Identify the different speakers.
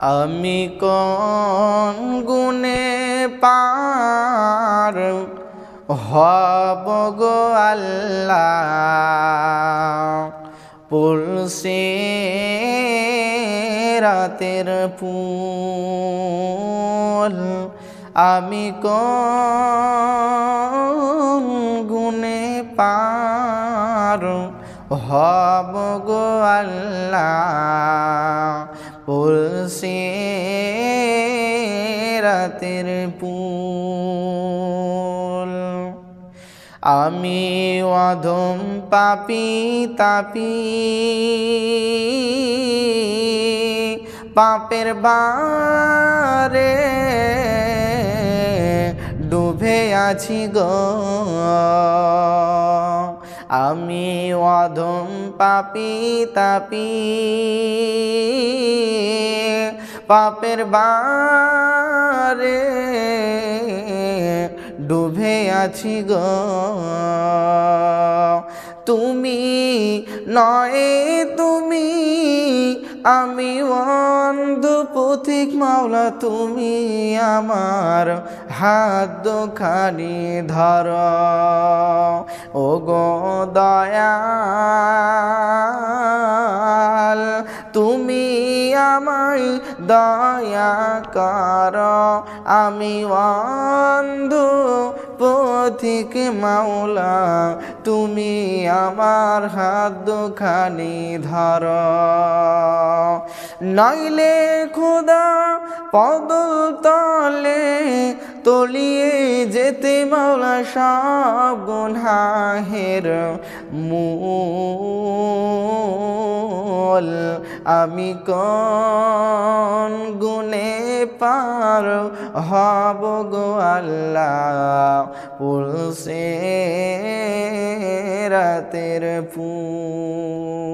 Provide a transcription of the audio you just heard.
Speaker 1: আমি কোন গুণে পার হব গো আল্লাহ, পড়ছে রাতের ফুল। আমি কোন গুণে পার হব গো আল্লাহ, পড়ছে রাতের ফুল। আমি অধম পাপী তাপী, পাপের বারে ডুবে আছি গো। আমি অধম পাপী তাপী, পাপের বারে ডুবে আছি গো। তুমি নয় তুমি, আমি অন্ধ পথিক মাওলা, তুমি আমার হাত দুখানি ধর। ও গো দয়াল, তুমি আমায় দয়া কর। আমি অন্ধ পথিক মাওলা, তুমি আমার হাত দুখানি ধর। নইলে খোদা পদল তলে তলিয়ে যেতে মাওলা সব গুনাহের মূল। আমি কোন গুণে পার হব গো আল্লাহ, পড়ছে রাতের ফুল।